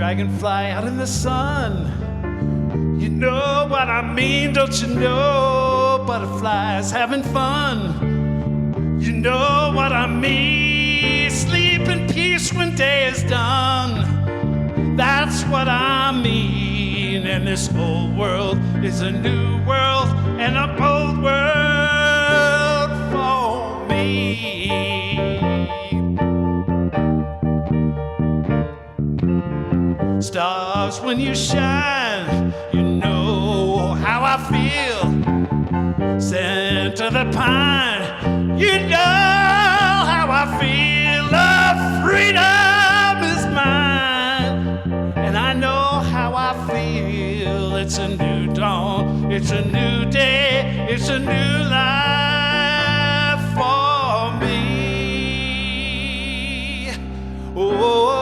dragonfly out in the sun. You know what I mean, don't you know? Butterflies having fun. You know what I mean. Sleep in peace when day is done. That's what I mean. And this whole world is a new world and a bold world for me. Stars, when you shine, you know how I feel. Scent of the pine, you know how I feel. Love, freedom is mine, and I know how I feel. It's a new dawn, it's a new day, it's a new life for me. Oh.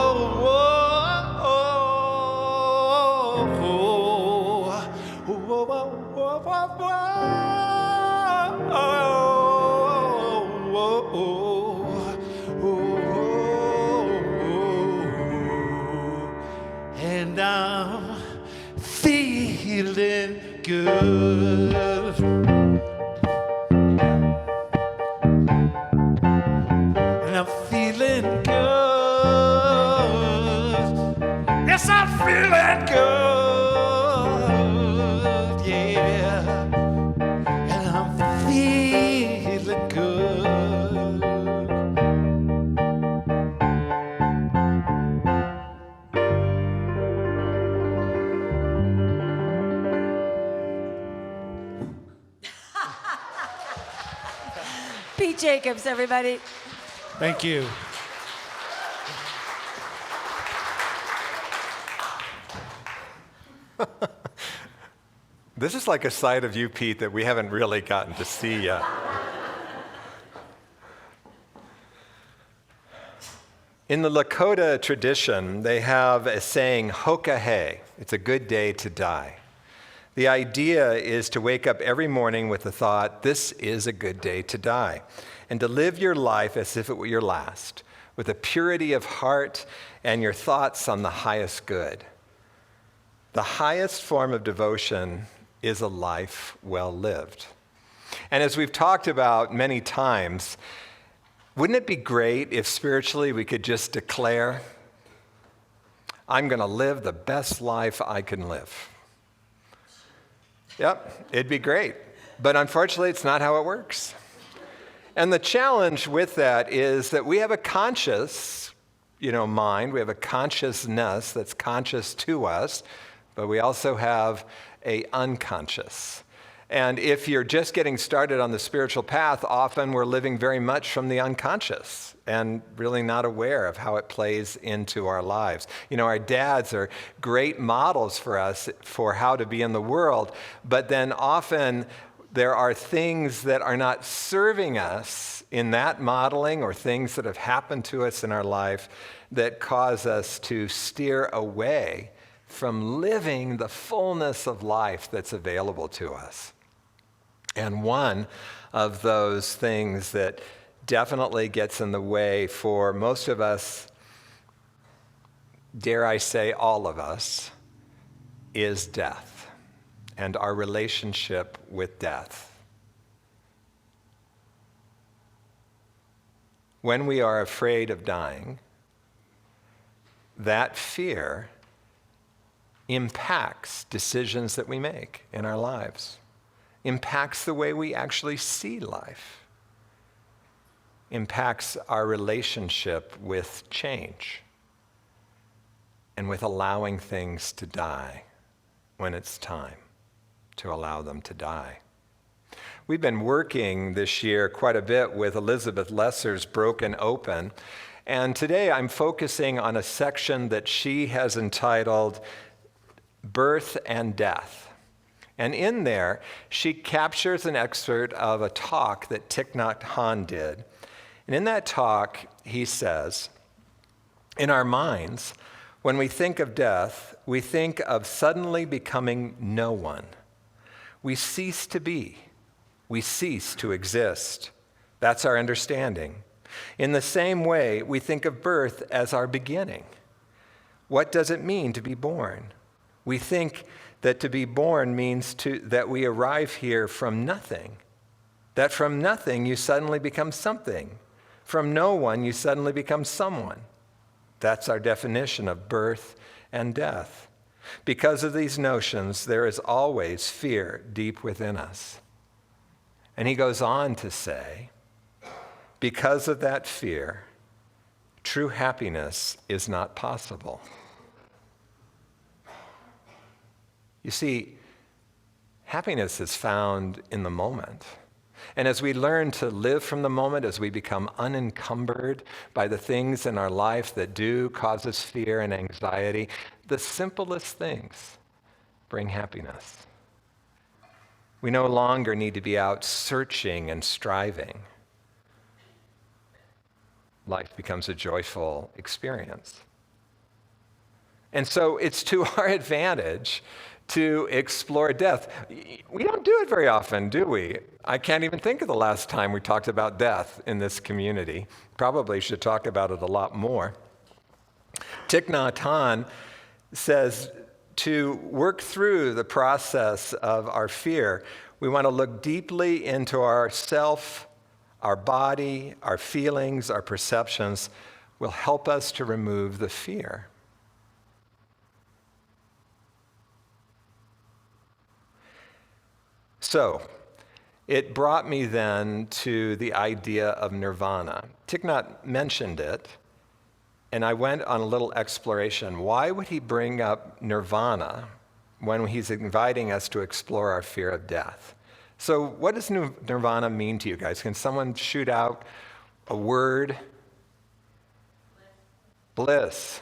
And I'm feeling good. And I'm feeling good. Yes, I'm feeling good. Yeah. And I'm feeling good. Pete Jacobs, everybody. Thank you. This is like a side of you, Pete, that we haven't really gotten to see yet. In the Lakota tradition, they have a saying, hokahe, it's a good day to die. The idea is to wake up every morning with the thought, this is a good day to die, and to live your life as if it were your last, with a purity of heart and your thoughts on the highest good. The highest form of devotion is a life well lived. And as we've talked about many times, wouldn't it be great if spiritually we could just declare, I'm going to live the best life I can live? Yep, it'd be great. But unfortunately, it's not how it works. And the challenge with that is that we have a conscious, mind. We have a consciousness that's conscious to us, but we also have a unconscious. And if you're just getting started on the spiritual path, often we're living very much from the unconscious and really not aware of how it plays into our lives. Our dads are great models for us for how to be in the world, but then often there are things that are not serving us in that modeling or things that have happened to us in our life that cause us to steer away from living the fullness of life that's available to us. And one of those things that definitely gets in the way for most of us, dare I say all of us, is death and our relationship with death. When we are afraid of dying, that fear impacts decisions that we make in our lives, impacts the way we actually see life, impacts our relationship with change and with allowing things to die when it's time to allow them to die. We've been working this year quite a bit with Elizabeth Lesser's Broken Open, and today I'm focusing on a section that she has entitled Birth and Death. And in there, she captures an excerpt of a talk that Thich Nhat Hanh did. And in that talk, he says, in our minds, when we think of death, we think of suddenly becoming no one. We cease to be. We cease to exist. That's our understanding. In the same way, we think of birth as our beginning. What does it mean to be born? We think that to be born means that we arrive here from nothing, that from nothing you suddenly become something. From no one you suddenly become someone. That's our definition of birth and death. Because of these notions, there is always fear deep within us. And he goes on to say, because of that fear, true happiness is not possible. You see, happiness is found in the moment. And as we learn to live from the moment, as we become unencumbered by the things in our life that do cause us fear and anxiety, the simplest things bring happiness. We no longer need to be out searching and striving. Life becomes a joyful experience. And so it's to our advantage to explore death. We don't do it very often, do we? I can't even think of the last time we talked about death in this community. Probably should talk about it a lot more. Thich Nhat Hanh says to work through the process of our fear, we want to look deeply into ourself, our body, our feelings, our perceptions will help us to remove the fear. So, it brought me then to the idea of nirvana. Thich Nhat mentioned it, and I went on a little exploration. Why would he bring up nirvana when he's inviting us to explore our fear of death? So what does nirvana mean to you guys? Can someone shoot out a word? Bliss.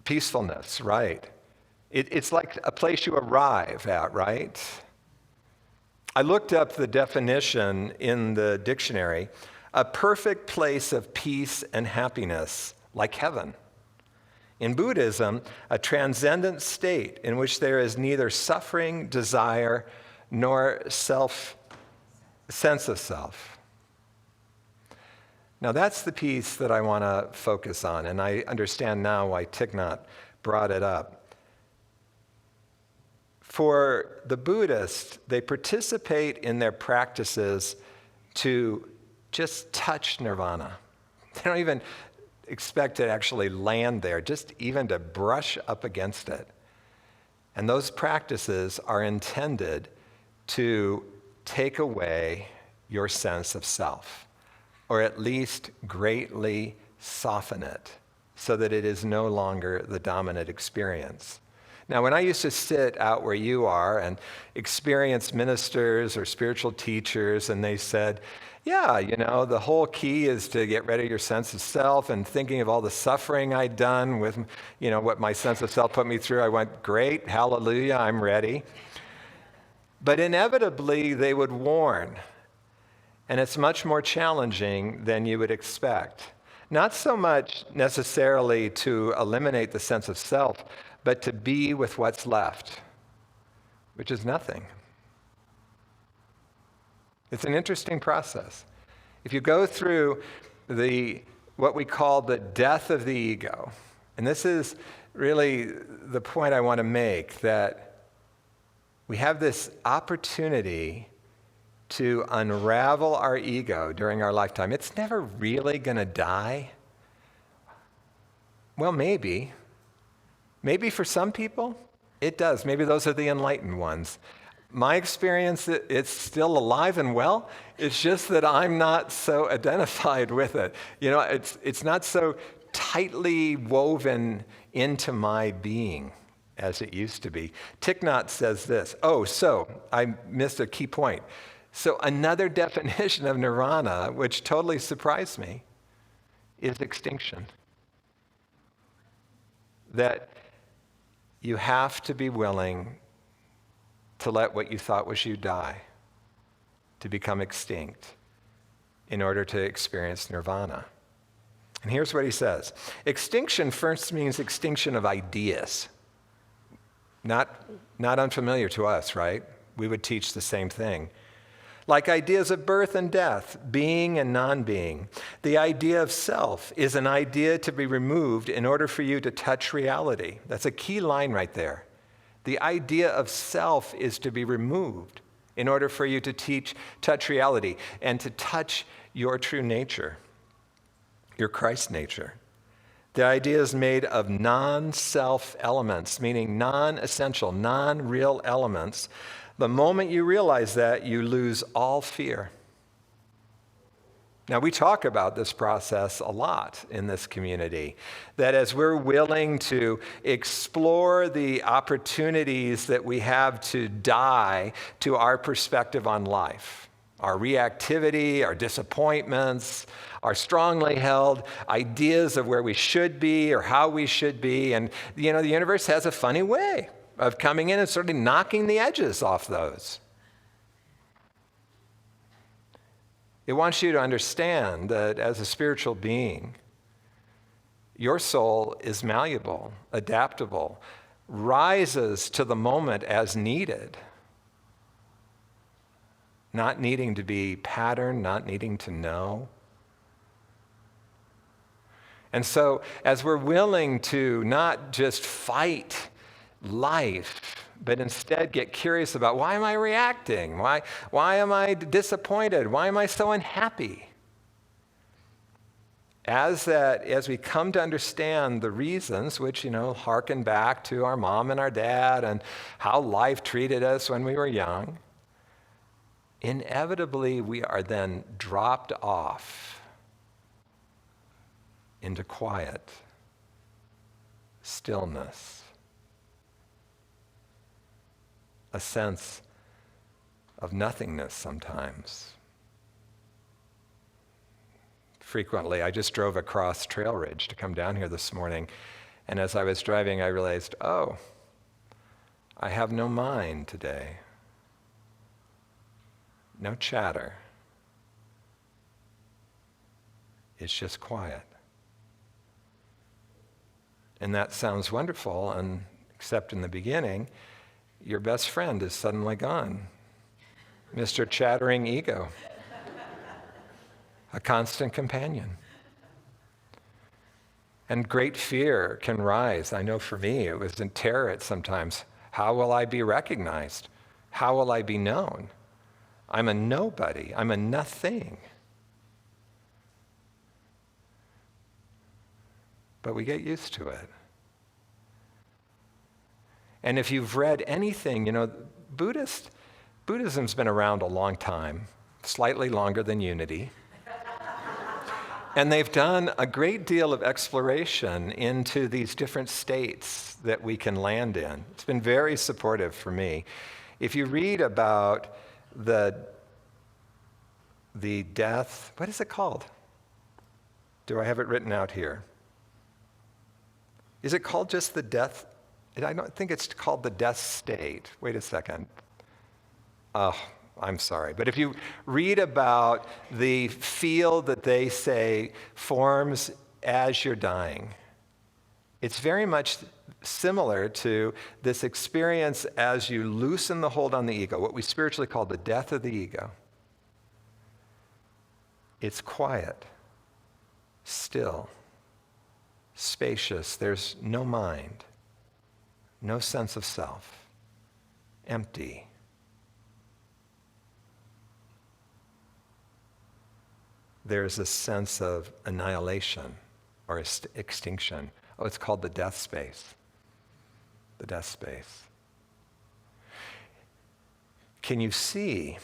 Peacefulness, right. It's like a place you arrive at, right? I looked up the definition in the dictionary, a perfect place of peace and happiness, like heaven. In Buddhism, a transcendent state in which there is neither suffering, desire, nor sense of self. Now that's the piece that I want to focus on, and I understand now why Thich Nhat brought it up. For the Buddhists, they participate in their practices to just touch nirvana. They don't even expect to actually land there, just even to brush up against it. And those practices are intended to take away your sense of self, or at least greatly soften it so that it is no longer the dominant experience. Now, when I used to sit out where you are and experience ministers or spiritual teachers, and they said, yeah, the whole key is to get rid of your sense of self, and thinking of all the suffering I'd done with, what my sense of self put me through, I went, great, hallelujah, I'm ready. But inevitably, they would warn, and it's much more challenging than you would expect. Not so much necessarily to eliminate the sense of self, but to be with what's left, which is nothing. It's an interesting process. If you go through what we call the death of the ego, and this is really the point I want to make, that we have this opportunity to unravel our ego during our lifetime. It's never really going to die. Well, maybe. Maybe for some people, it does. Maybe those are the enlightened ones. My experience, it's still alive and well. It's just that I'm not so identified with it. It's not so tightly woven into my being as it used to be. Thich Nhat says this. So I missed a key point. So another definition of nirvana, which totally surprised me, is extinction. That you have to be willing to let what you thought was you die, to become extinct, in order to experience nirvana. And here's what he says. Extinction first means extinction of ideas. Not unfamiliar to us, right? We would teach the same thing. like ideas of birth and death, being and non-being. The idea of self is an idea to be removed in order for you to touch reality. That's a key line right there. The idea of self is to be removed in order for you to touch reality and to touch your true nature, your Christ nature. The idea is made of non-self elements, meaning non-essential, non-real elements. The moment you realize that, you lose all fear. Now, we talk about this process a lot in this community, that as we're willing to explore the opportunities that we have to die to our perspective on life, our reactivity, our disappointments, our strongly held ideas of where we should be or how we should be. And, the universe has a funny way of coming in and sort of knocking the edges off those. It wants you to understand that as a spiritual being, your soul is malleable, adaptable, rises to the moment as needed, not needing to be patterned, not needing to know. And so, as we're willing to not just fight life, but instead get curious about, why am I reacting? Why am I disappointed? Why am I so unhappy? As we come to understand the reasons, which, harken back to our mom and our dad and how life treated us when we were young, inevitably we are then dropped off into quiet, stillness, a sense of nothingness sometimes. Frequently, I just drove across Trail Ridge to come down here this morning, and as I was driving, I realized, I have no mind today. No chatter. It's just quiet. And that sounds wonderful, and except in the beginning, your best friend is suddenly gone. Mr. Chattering Ego, a constant companion. And great fear can rise. I know for me, it was in terror at sometimes. How will I be recognized? How will I be known? I'm a nobody. I'm a nothing. But we get used to it. And if you've read anything, Buddhism's been around a long time, slightly longer than Unity. And they've done a great deal of exploration into these different states that we can land in. It's been very supportive for me. If you read about the death, what is it called? Do I have it written out here? Is it called just the death? I don't think it's called the death state. Wait a second. Oh, I'm sorry. But if you read about the field that they say forms as you're dying, it's very much similar to this experience as you loosen the hold on the ego, what we spiritually call the death of the ego. It's quiet, still, spacious. There's no mind. No sense of self, empty. There's a sense of annihilation or extinction. It's called the death space. The death space. Can you see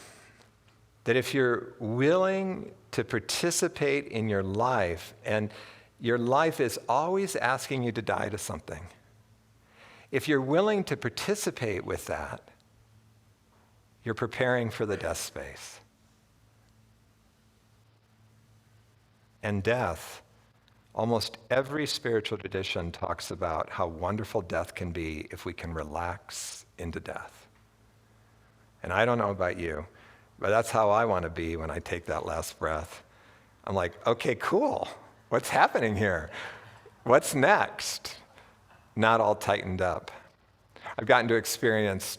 that if you're willing to participate in your life, and your life is always asking you to die to something, if you're willing to participate with that, you're preparing for the death space. And death, almost every spiritual tradition talks about how wonderful death can be if we can relax into death. And I don't know about you, but that's how I want to be when I take that last breath. I'm like, okay, cool. What's happening here? What's next? Not all tightened up. I've gotten to experience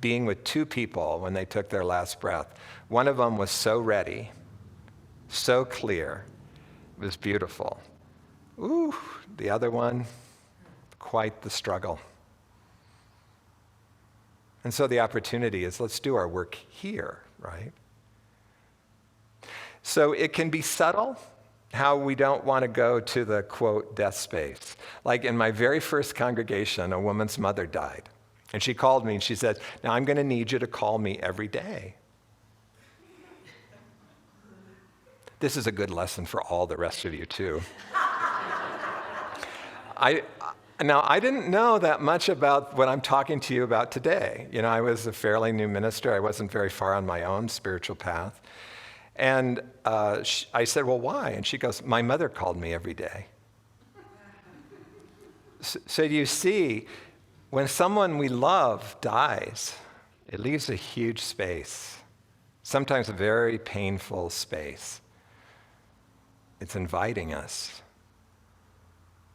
being with two people when they took their last breath. One of them was so ready, so clear, it was beautiful. Ooh, the other one, quite the struggle. And so the opportunity is, let's do our work here, right? So it can be subtle, how we don't want to go to the, quote, death space. Like in my very first congregation, a woman's mother died. And she called me and she said, now I'm going to need you to call me every day. This is a good lesson for all the rest of you, too. Now, I didn't know that much about what I'm talking to you about today. You know, I was a fairly new minister. I wasn't very far on my own spiritual path. And I said, well, why? And she goes, my mother called me every day. So you see, when someone we love dies, it leaves a huge space, sometimes a very painful space. It's inviting us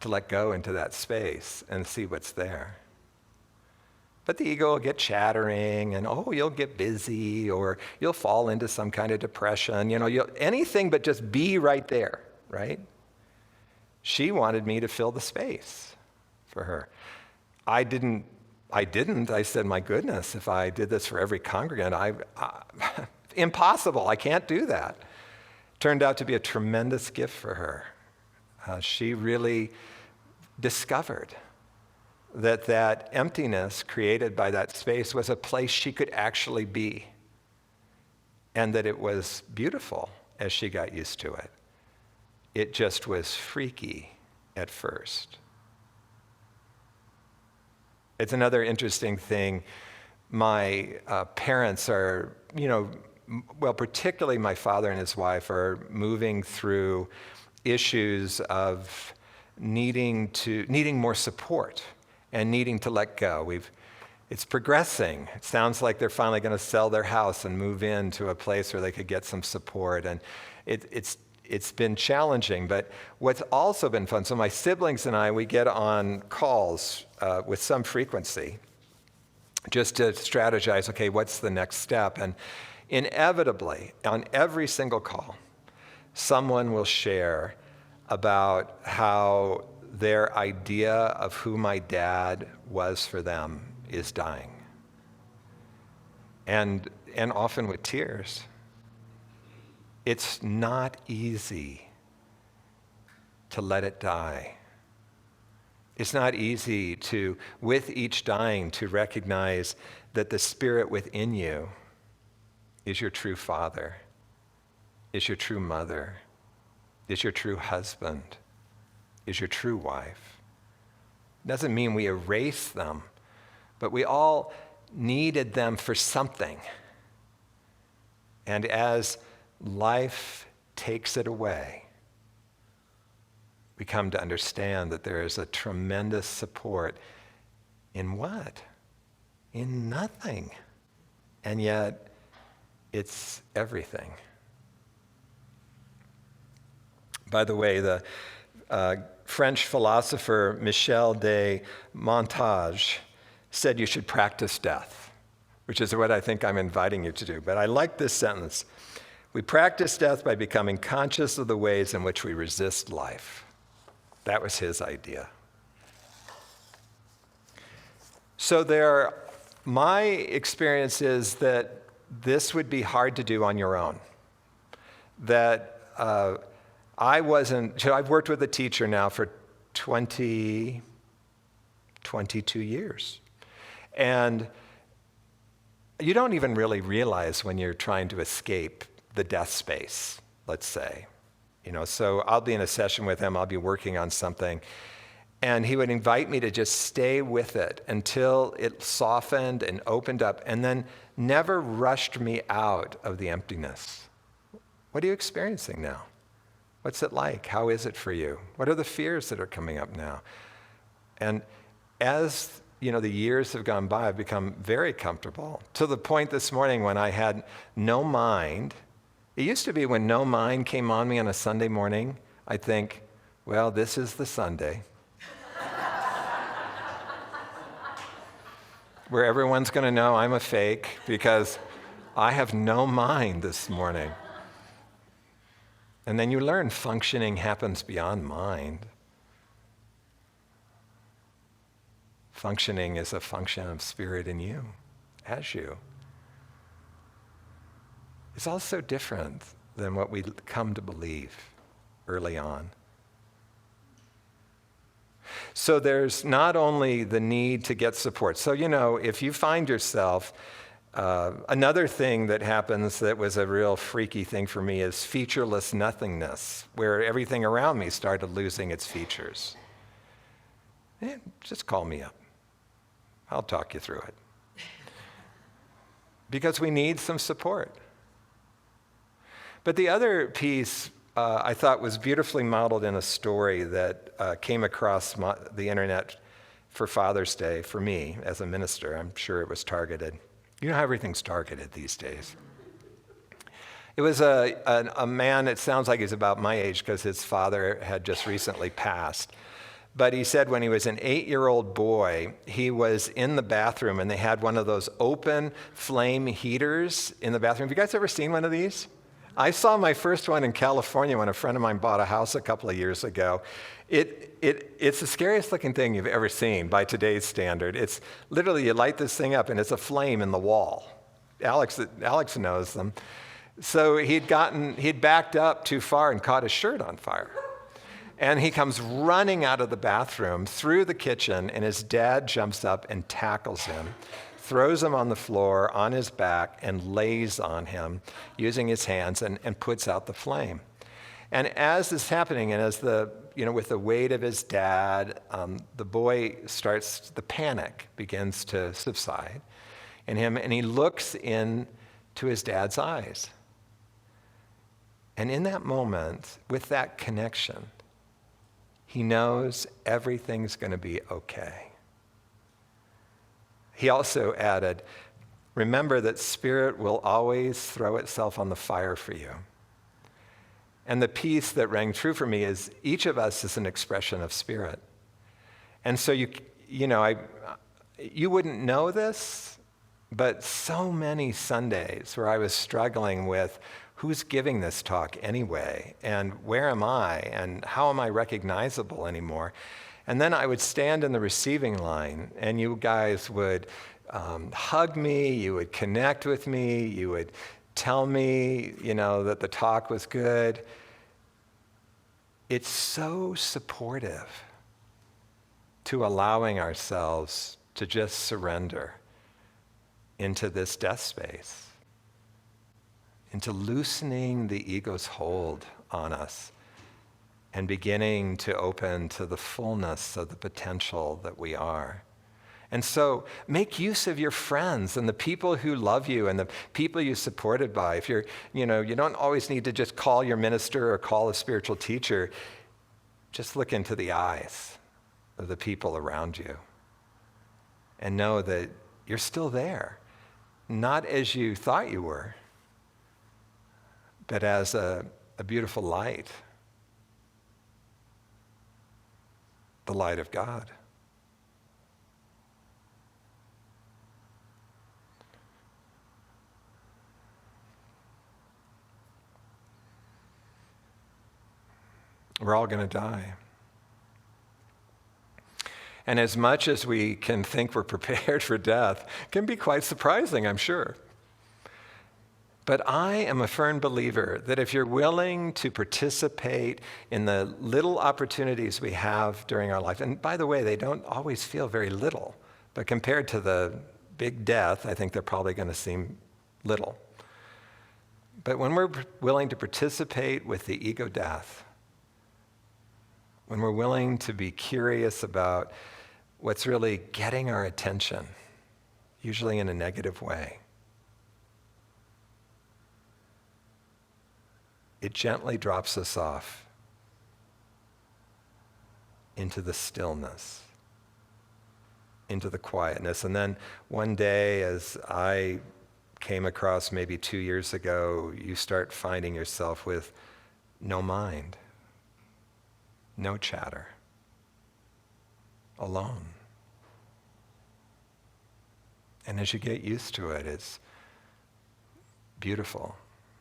to let go into that space and see what's there. But the ego will get chattering and, oh, you'll get busy or you'll fall into some kind of depression. You know, anything but just be right there, right? She wanted me to fill the space for her. I didn't. I said, my goodness, if I did this for every congregant, impossible. I can't do that. Turned out to be a tremendous gift for her. She really discovered that emptiness created by that space was a place she could actually be, and that it was beautiful as she got used to it. It just was freaky at first. It's another interesting thing. My parents are, well, particularly my father and his wife are moving through issues of needing more support and needing to let go. It's progressing. It sounds like they're finally going to sell their house and move into a place where they could get some support. And it's been challenging, but what's also been fun, so my siblings and I, we get on calls with some frequency just to strategize, okay, what's the next step? And inevitably, on every single call, someone will share about how their idea of who my dad was for them is dying. And often with tears. It's not easy to let it die. It's not easy to, with each dying, to recognize that the spirit within you is your true father, is your true mother, is your true husband, is your true wife. Doesn't mean we erase them, but we all needed them for something. And as life takes it away, we come to understand that there is a tremendous support in what? In nothing. And yet, it's everything. By the way, the French philosopher Michel de Montaigne said you should practice death, which is what I think I'm inviting you to do. But I like this sentence. We practice death by becoming conscious of the ways in which we resist life. That was his idea. So my experience is that this would be hard to do on your own. That I've worked with a teacher now for 22 years. And you don't even really realize when you're trying to escape the death space, let's say. So I'll be in a session with him, I'll be working on something, and he would invite me to just stay with it until it softened and opened up, and then never rushed me out of the emptiness. What are you experiencing now? What's it like? How is it for you? What are the fears that are coming up now? And as the years have gone by, I've become very comfortable, to the point this morning when I had no mind. It used to be when no mind came on me on a Sunday morning, I'd think, well, this is the Sunday. where everyone's going to know I'm a fake because I have no mind this morning. And then you learn functioning happens beyond mind. Functioning is a function of spirit in you, as you. It's also different than what we come to believe early on. So there's not only the need to get support. So, if you find yourself, another thing that happens that was a real freaky thing for me is featureless nothingness, where everything around me started losing its features. Just call me up. I'll talk you through it. Because we need some support. But the other piece I thought was beautifully modeled in a story that came across the internet for Father's Day for me as a minister. I'm sure it was targeted. You know how everything's targeted these days. It was a man, it sounds like he's about my age because his father had just recently passed. But he said when he was an 8-year-old boy, he was in the bathroom and they had one of those open flame heaters in the bathroom. Have you guys ever seen one of these? I saw my first one in California when a friend of mine bought a house a couple of years ago. It's the scariest looking thing you've ever seen by today's standard. It's literally, you light this thing up and it's a flame in the wall. Alex knows them. So he'd backed up too far and caught his shirt on fire. And he comes running out of the bathroom through the kitchen, and his dad jumps up and tackles him, throws him on the floor on his back, and lays on him using his hands and puts out the flame. And as this is happening, and as with the weight of his dad, the boy the panic begins to subside in him, and he looks into his dad's eyes. And in that moment, with that connection, he knows everything's going to be okay. He also added, remember that spirit will always throw itself on the fire for you. And the piece that rang true for me is each of us is an expression of spirit. And so you wouldn't know this, but so many Sundays where I was struggling with who's giving this talk anyway, and where am I, and how am I recognizable anymore? And then I would stand in the receiving line, and you guys would hug me, you would connect with me, you would tell me, that the talk was good. It's so supportive to allowing ourselves to just surrender into this death space, into loosening the ego's hold on us and beginning to open to the fullness of the potential that we are. And so make use of your friends and the people who love you and the people you're supported by. If you don't always need to just call your minister or call a spiritual teacher. Just look into the eyes of the people around you and know that you're still there, not as you thought you were, but as a beautiful light, the light of God. We're all going to die. And as much as we can think we're prepared for death, it can be quite surprising, I'm sure. But I am a firm believer that if you're willing to participate in the little opportunities we have during our life, and by the way, they don't always feel very little, but compared to the big death, I think they're probably going to seem little. But when we're willing to participate with the ego death, when we're willing to be curious about what's really getting our attention, usually in a negative way, it gently drops us off into the stillness, into the quietness. And then one day, as I came across maybe 2 years ago, you start finding yourself with no mind, no chatter, alone. And as you get used to it, it's beautiful.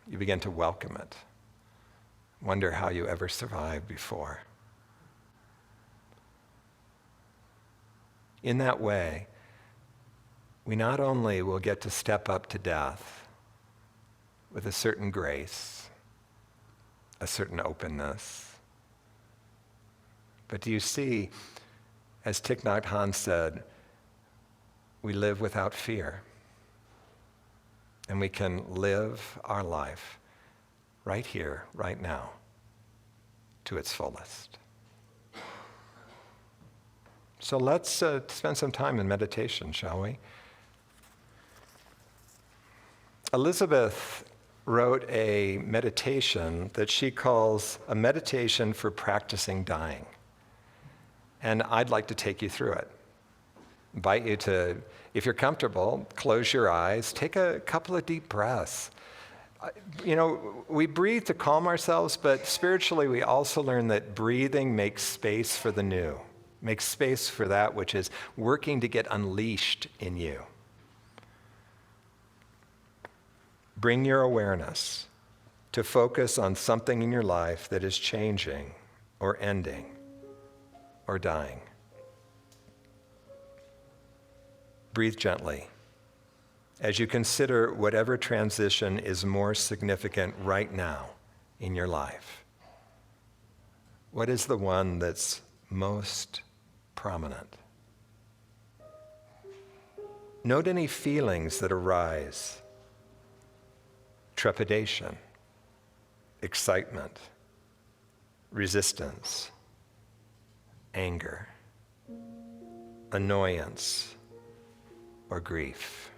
You begin to welcome it. Wonder how you ever survived before. In that way, we not only will get to step up to death with a certain grace, a certain openness, but do you see, as Thich Nhat Hanh said, we live without fear. And we can live our life right here, right now, to its fullest. So let's spend some time in meditation, shall we? Elizabeth wrote a meditation that she calls a meditation for practicing dying. And I'd like to take you through it. Invite you to, if you're comfortable, close your eyes, take a couple of deep breaths. You know, we breathe to calm ourselves, but spiritually we also learn that breathing makes space for the new, makes space for that which is working to get unleashed in you. Bring your awareness to focus on something in your life that is changing or ending or dying. Breathe gently as you consider whatever transition is more significant right now in your life. What is the one that's most prominent? Note any feelings that arise: trepidation, excitement, resistance, anger, annoyance, or grief.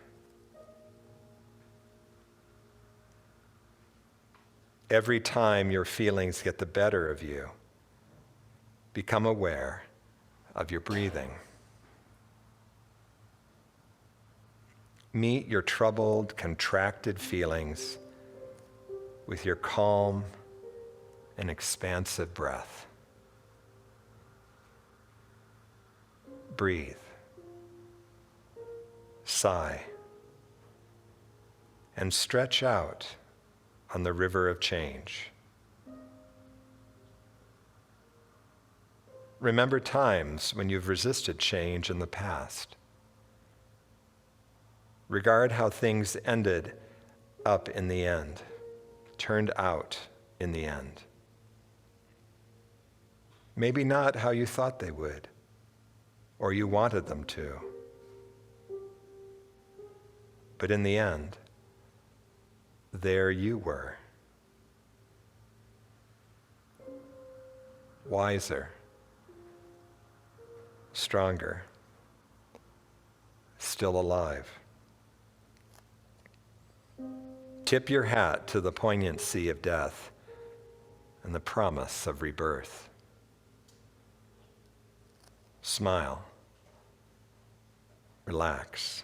Every time your feelings get the better of you, become aware of your breathing. Meet your troubled, contracted feelings with your calm and expansive breath. Breathe. Sigh. And stretch out on the river of change. Remember times when you've resisted change in the past. Regard how things ended up in the end, turned out in the end. Maybe not how you thought they would, or you wanted them to. But in the end, there you were. Wiser, stronger, still alive. Tip your hat to the poignancy of death and the promise of rebirth. Smile. Relax.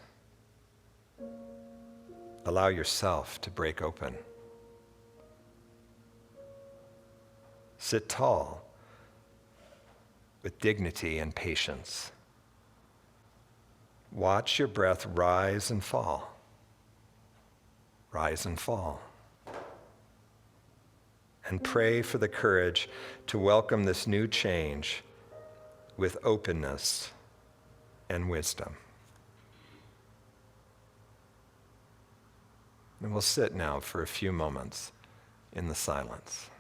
Allow yourself to break open. Sit tall with dignity and patience. Watch your breath rise and fall. Rise and fall. And pray for the courage to welcome this new change with openness and wisdom. And we'll sit now for a few moments in the silence.